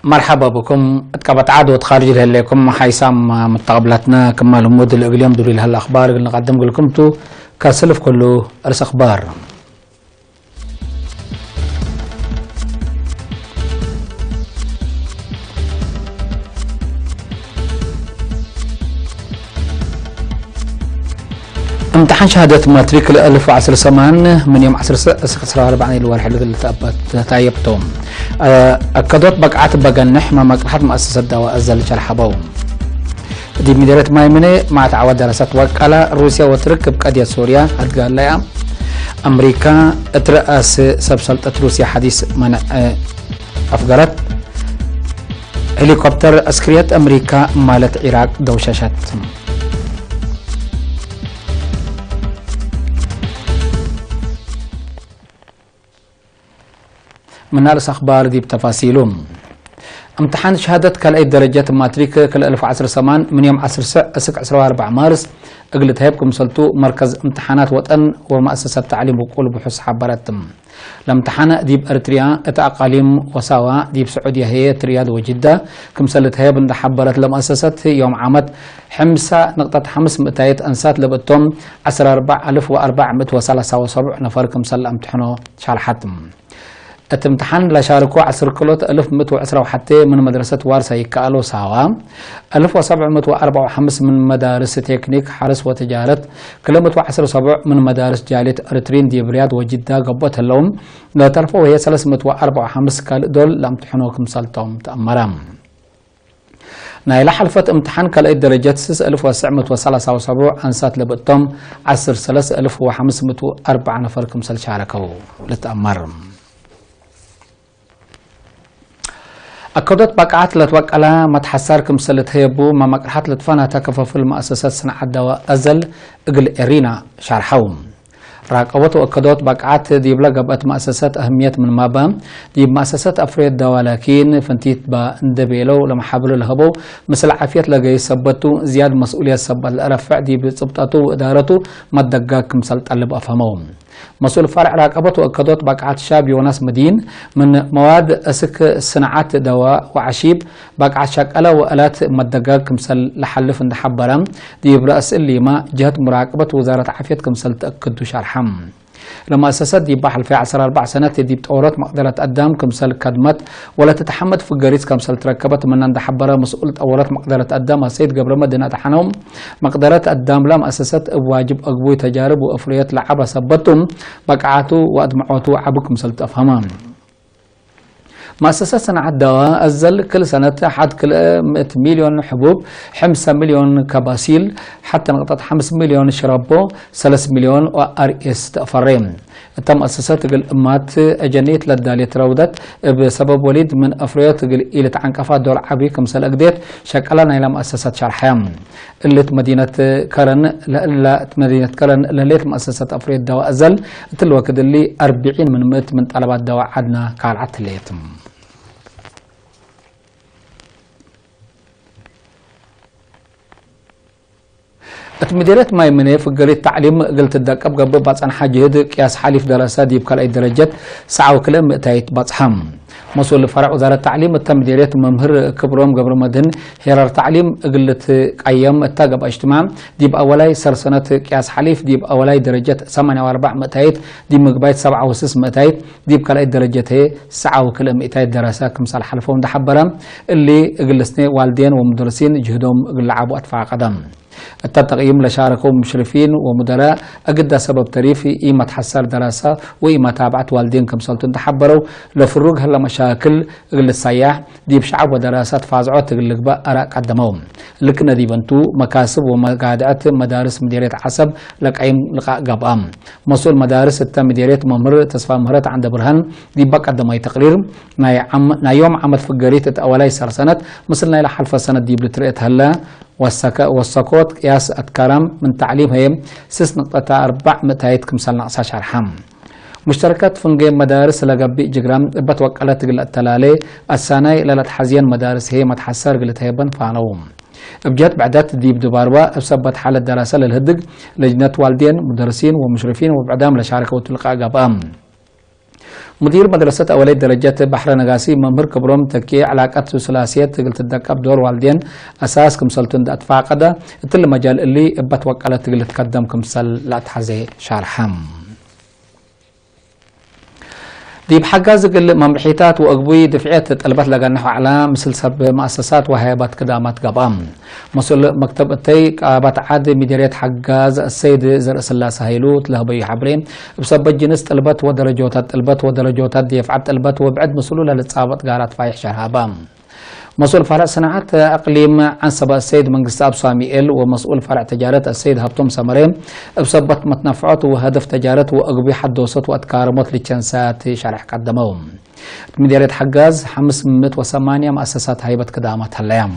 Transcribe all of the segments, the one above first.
مرحبا بكم. اتقبت عاد وتخارج لكم حيسام متقبلاتنا كمال مود اليوم دوري لها الاخبار اللي نقدم لكم تو كاسلف كله ارس اخبار. امتحان شهادة ماتريك 1010 سمان من يوم 10/4 الورح اللي تايبتهم أكدوت بقعات بقنح ما مقرحات مؤسسة دواء أزل شرحبو دي مديرة مايمنة مع تعود دراسات وكالة روسيا وتركب قضية سوريا هتقال لها أمريكا ترأس سبسلطة روسيا حديث منع أفقرت هليكوبتر عسكريات أمريكا مالت عراق دوشاشات. من نارس أخبار دي بتفاصيلهم. امتحان شهادة كل درجات ماتريك كل 1010 سمان من يوم 10/4 مارس اقلت هيبكم سلطو مركز امتحانات وطن ومؤسسة تعليم وقول بحث حبرتم. الامتحان ديب ارتريا اتاقاليم وساوا ديب سعودية هي رياض وجدة كم سلت هيب اند حبرت لمؤسسة يوم عامت 5.5 مئتايت انسات لبتم 14,473 نفر كم سل امتحانو شارحتم. الامتحان لا شاركوا 10,110 حتى من مدرسة وارسا يكالو ساوا 1,745 من مدارس تكنيك حرس وتجارة 117 من مدارس جالية ارترين دي برياض وجدة قبوت اللوم لا ترفوا هي 345 كال دول لامتحنوكم سالتهم تأمرام. نايل حلفة امتحان كلا درجات 6,973 انسات لبتم 10,3,504 نفر كمسل شاركوا لتأمر. أكدت بقعات لتوكلا متحسر كمسلت هيبو ما مقرحات لتفانا تكفف المؤسسات صناعة الدواء أزل إقل إرينا شارحوم راقبت وأكدت بقعات دي بلغبت مؤسسات أهمية من مابا دي مؤسسات أفريد دواء لكن فانتيت با اندبيلو لما حابلو الهبو مثل عافية لغاية سبتو زياد مسؤولية سبت الأرفع دي بسبتاتو وإدارتو ما الدقاق كمسل طلب أفهموم. مسؤول فرع راقبت وأكدت بقعات شاب يوناس مدين من مواد أسك صناعات دواء وعشيب بقعات شاكالة وآلات مدقاق كمسل لحلف اند حبرام دي برأس اللي ما جهة مراقبة وزارة عافية كمسل تأكدو شارحم. لما أسست دي بحل في 14 سنة دي بتورط مقدرة قدام كمسل كدمت ولا تتحمد في الجريس كمسل تركبت من عند حبرة مسؤولة أورط مقدرة قدام السيد قبل مدينة تحنهم مقدرة قدام لم أسست واجب أقوي تجارب وأفريات لعبة سبتهم بقعاتو وأدمعوتو عبو كمسل تفهمان. مؤسسة صناعة الدواء أزل كل سنة حد كل 100 مليون حبوب 5 مليون كباسيل حتى نقطة 5 مليون شرابو 3 مليون وRS تفريم. تم مؤسسات الأمات أجنيت للدالية تراودت بسبب وليد من أفريات إلى عنكفات دول عبي كمسال أقديت شكلنا إلى مؤسسات شرحام اللي مدينة كرن لا مدينة كرن لليت مؤسسة أفريات دواء أزل تلوكد اللي 40 من طلبات دواء عدنا كالعت ليتم. مديرية مايمنة في قرية تعليم قلت الدقب قبل بطعن حاجة قياس حالي في دراسات دي بكال أي درجات ساعة وكلام مئتايت بطحم. مسؤول فرع وزارة التعليم مديرية ممهر كبرهم قبل مدن هيرار تعليم قلت أيام التاقب اجتماع دي بأولاي سرسنة قياس حليف دي بأولاي درجات 8 مئتايت دي مقبايت 7 مئتايت دي بكال أي درجات هي ساعة وكلام مئتايت دراسات كمسال حلفهم ده حبرم اللي قلسني والدين ومدرسين جهدهم قلعبوا أدفع قدم. التقييم لشاركوا مشرفين ومدراء أجد سبب تريفي إيمة حسار دراسة وإيمة تابعت والدين كمسلطن تحبروا لفروق هلا مشاكل السياح دي بشعب ودراسات فازعات اللقباء أراء قدموهم لكن دي بنتو مكاسب ومقادات مدارس مديرية حسب لقيم لقاء قبام مسؤول مدارس مديرية ممر تصفى مهرات عند برهان دي بق قدمي تقرير نا يوم عمل في الجريدة أولاي سنة مثلنا إلى حلفة سنة دي بلتريت هلا والسكوت قياس أتكرم من تعليم هي 6.4 مئتايت كمسال نقصة شرحم مشتركات فنجي مدارس لقبي جرام بتوكلت قل التلالي السنة للا تحزين مدارس هي متحسر قلت هيبن فانوم بجات بعدات ديب دباروا بسبب حالة دراسة للهدق لجنة والدين مدرسين ومشرفين وبعدام لشاركة وتلقى قبام مدير مدرسة أولي درجات بحر نغاسي ممر كبروم تكي علاقات ثلاثيات قلت الدكاب دور والدين أساس كمسلتون دا اتفاقدا تل مجال اللي بتوكلت قلت قدم كمسل لا تحزي شارحم ديب حجاز قل ممحيتات وأقوي دفعات طلبات لقناح على مثل سب مؤسسات وهيبات كدامات قبام مسؤول مكتب التي قابات عاد مديرية حجاز السيد زرق سلاس هيلوت لهبي حبرين بسبب جنس طلبات ودرجوتات دفعات طلبات وبعد مسؤول للتصابط قالت فايح شرهابام مسؤول فرع صناعات أقليم عن سبا السيد منقس أب ساميئيل ومسؤول فرع تجارة السيد هبتم سمرين بسبب متنفعات وهدف تجارة وأقبي حدوثات وأتكارمات للجنسات شرح قدمهم مديرية حجاز 508 مؤسسات هيبة كدامات هالأيام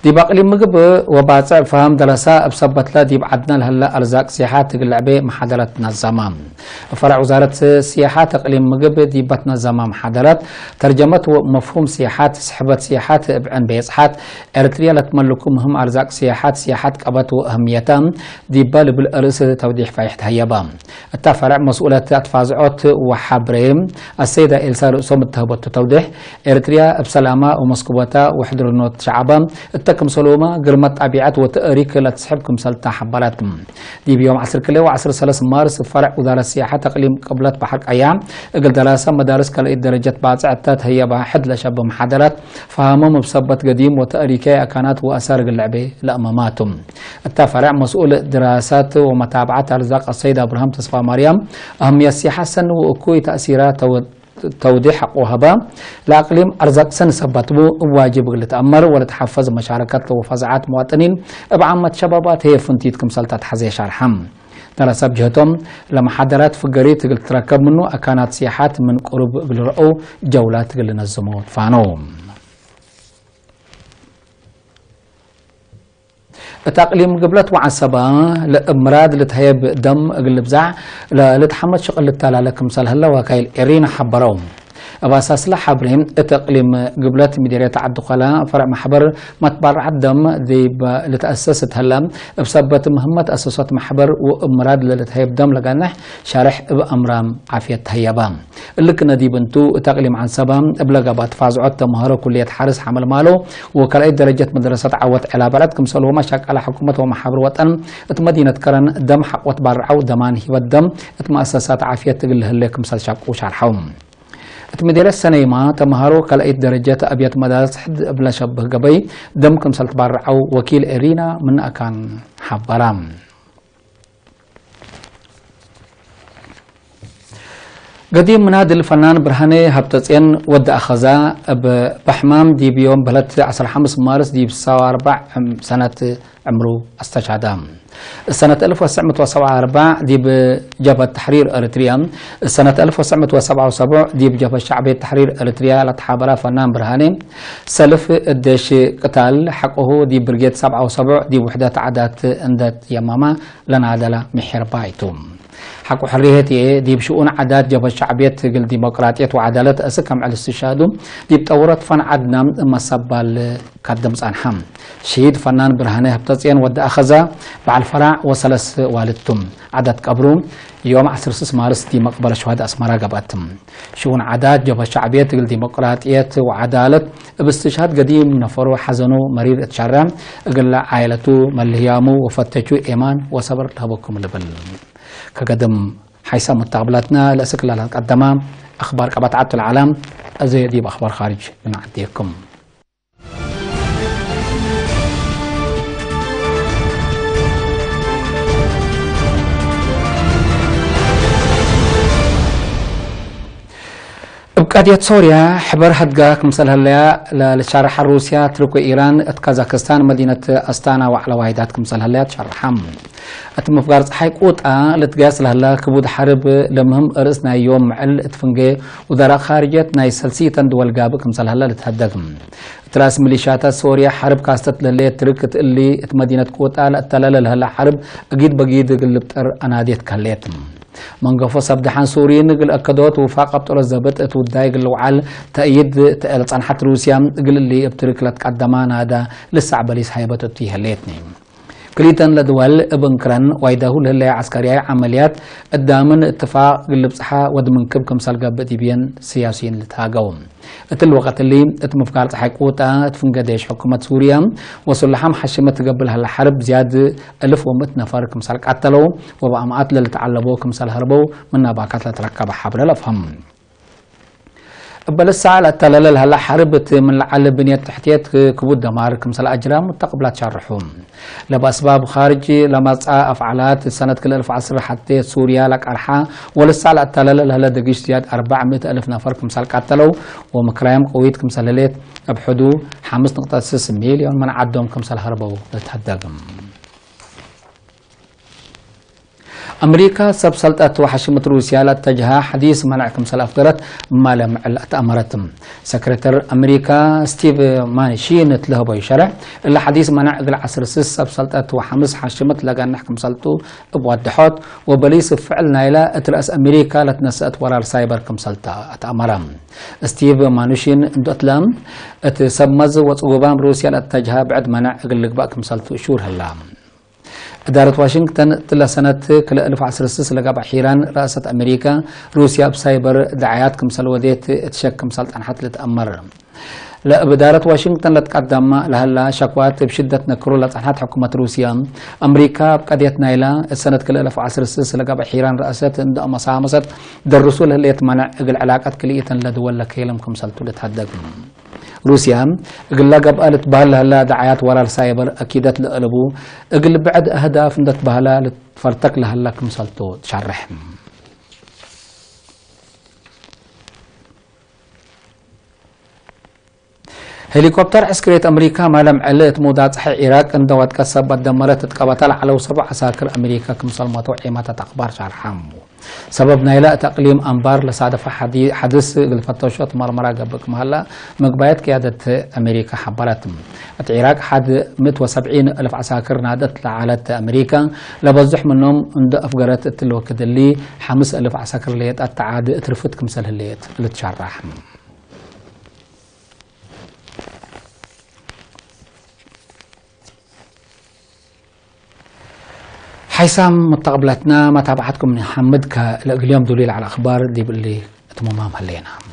ديب أقليم مقب وباطع فهم دراسة بسبت لا ديب عدنا لهلا أرزاق سياحات اللعبة محاضرات نظام فرع وزارة سياحات أقليم مقب ديبت نظام محاضرات ترجمت مفهوم سياحات سحبت سياحات بعن بيصحات إريتريا لتملكم هم أرزاق سياحات قبت وأهميتهم ديبال بالأرس توضيح فايحت هيبام التفرع مسؤولة أتفازعات وحبريم السيدة إلسا رؤسهم التهبط توضيح إريتريا بسلامة ومسكوبتا وحضرنوت شعبام كم سلوما قرمت أبيعات وتأريك لا تسحبكم سلطة حباراتكم دي بيوم 10 كيلو و10 3 مارس فرع وزارة السياحة تقليم قبلت بحق أيام أقل دراسة مدارس كالإيد درجات باعتات هي بحد لشب محاضرات فهمهم بسبت قديم وتأريكي أكانات وأسار اللعبة لأماماتهم التفرع مسؤول دراسات ومتابعات أرزاق السيد أبراهام تصفى مريم أهمية السياحة سن وأكوي تأثيرات توضيح وهبا لأقليم أرزاق سن سبتبو واجب لتأمر ولا تحفز مشاركات وفزعات مواطنين بعامة شبابات هي فنتيتكم سلطات حزي شارحم دراسة بجهتهم لما حضرات فقريت قلت تركب منه أكانات سياحات من قرب قلرقو جولات قل نزمو فانو التقليم قبلت وعصبة لأمراض لتهيب دم قلب زع لتحمد شغل التلالك مثال هلا وكايل إرينا حبروم أباساس لحبرهم التقليم قبلت مديرية عدقلا فرع محبر متبرع الدم دي لتأسست هلا بسبب مهمة أساسات محبر وأمراض لتهيب دم لقنح شارح بأمرام عافية هيبام اللي كنا دي بنتو تقليم عن سبام ابلغ باتفازعات تمهارة كلية حارس حمل ماله وكلاي درجة مدرسة عوت على بلدكم سلوه مشاك على حكومة ومحبر وطن مدينة كرن دم حق وتبرعو دمان هي الدم مؤسسات عافية تقل هليكم سلشاق وشارحهم مدير السنة ما تمهارو كلاي درجات أبيات مدارس حد بلا شبه قبي دمكم سلتبرعو وكيل إرينا من أكان حبرام قديم منادل الفنان برهاني هبتتين ود أخذا بحمام دي بيوم بلد 15 مارس دي بساوى 4 سنة عمره استشهدام السنة 1974 دي بجبهة تحرير أريتريا السنة 1977 دي بجبهة شعبية تحرير أريتريا لتحابرا فنان برهاني سلف الدش قتال حقه دي برجيت 77 دي وحدات عادات اندت يماما لنعدل محير بايتوم حق حريتي دي بشؤون عادات جبهة شعبية قل ديمقراطية وعدالة أسكم على الاستشهاد دي بتورط فن عدنا مصبال قدم صانحم شهيد فنان برهاني هبتزين ود أخذا مع الفرع وسلس والدتم عدد قبرهم يوم 16 مارس دي مقبرة شهداء أسمرا قباتهم شؤون عادات جبهة شعبية قل ديمقراطية وعدالة باستشهاد قديم نفرو حزنو مرير اتشرم قل عائلته ملهيامو وفتشو إيمان وصبر لهبكم لبل كقدم حيث متقبلاتنا لأسكلا القدمة أخبار قبطعات العالم أزيدي بأخبار خارج من عديكم بقضية سوريا حبر هدقا كمثل هلا لشارح روسيا تركو إيران كازاخستان مدينة أستانا وعلى واحدات كمثل هلا تشرحهم أتمفقار صحيح قوطة لتقاس لهلا كبود حرب لمهم رأسنا يوم معل اتفنجي ودارا خارجت ناي سلسيتن دول قابك مثل هلا لتهدقم تراس ميليشيات سوريا حرب كاستت للي تركت اللي مدينة قوطة لأتلال لهلا حرب أجيد بجيد قلبتر أناديت كاليتم من قفص سبدحان سوريين قل أكدوت وفاق بطول الزبط اتوداي قل وعال تأييد تقلت عن حتى روسيا قل اللي ابترك لتقدمان هذا لسه عباليس حيبت فيها ليتني كليتن لدول ابن كرن وايدهو للي عسكرية عمليات قدامن اتفاق قل بصحة ودمن كبكم سالقا بديبين سياسيين لتهاقوم الوقت اللي اتمفقار تحقوطا اتفنقديش حكومة سوريا وصلحام حشمة تقبلها الحرب زيادة 1100 نفر كمسال قتلوا وبأمعات للتعلبوا كمسال هربوا من نباكات لتركب حبل الأفهم بلسا على التلال هلا حربت من العل بنية تحتيت كبود دمار كمسال أجرام متقبلات شرحهم لبأسباب خارجي لما أفعالات سنة كل 1010 حتى سوريا لك أرحا ولسا على التلال هلا دقيش زياد 400,000 نفر كمسال قتلوا ومكرايم قويت كمسال ليت أبحدو 5.6 مليون من عدهم كمسال هربوا لتهدقم أمريكا سبسلطت وحشمت روسيا لاتجاه حديث منع كمسال أفقرت ما لم أمرتم سكرتير أمريكا ستيف مانشين تله بيشرع إلا حديث منع قل عصر سيس سبسلطت وحمس حشمت لقى نحكم سلطو بوضحات وبليس فعل نايلا اترأس أمريكا لتنسأت ورا السايبر كمسلطة أتأمرم ستيف مانشين دوتلام اتسمز وصوبان روسيا لاتجاه بعد منع قل لقباء كمسلطو شور هلام إدارة واشنطن تلا سنة كل 1016 لقى بحيران رئاسة أمريكا روسيا بسايبر دعايات كمسال وديت تشك كمسال حتى لتأمر لا بإدارة واشنطن لتقدم لهلا شكوات بشدة نكرو لتحت حكومة روسيا أمريكا بقضية نايلة السنة كل 1016 لقى بحيران رئاسة مسامسة درسوا لهلا يتمنع العلاقات كلية لدول لكيلم كمسال لتهدق روسيا قل قبلت بهلا هلا دعايات ورا السايبر اكيدت لقلبو قل بعد اهداف ندت بهلا لتفرتك لهلا كمسلتو تشرح هليكوبتر عسكرية أمريكا ما لم علت مودات حي العراق اندوات كسبت دمرت تقبتل على 7 عساكر أمريكا كمسلمات وعيمات أخبار شرحام سببنا إلى تقليم أنبار لصادف حدث الفتوشات مرمرة قبل مهلا مقبايات قيادة أمريكا حبرت العراق حد 170,000 عساكر نادت لعالة أمريكا لبزح منهم عند أفقرت الوقت اللي 5,000 عساكر ليت التعاد اترفت كمسل الليت اللي تشرح حيسام متقبلتنا متابعتكم من محمد اليوم دليل على الأخبار دي باللي تمامها لينا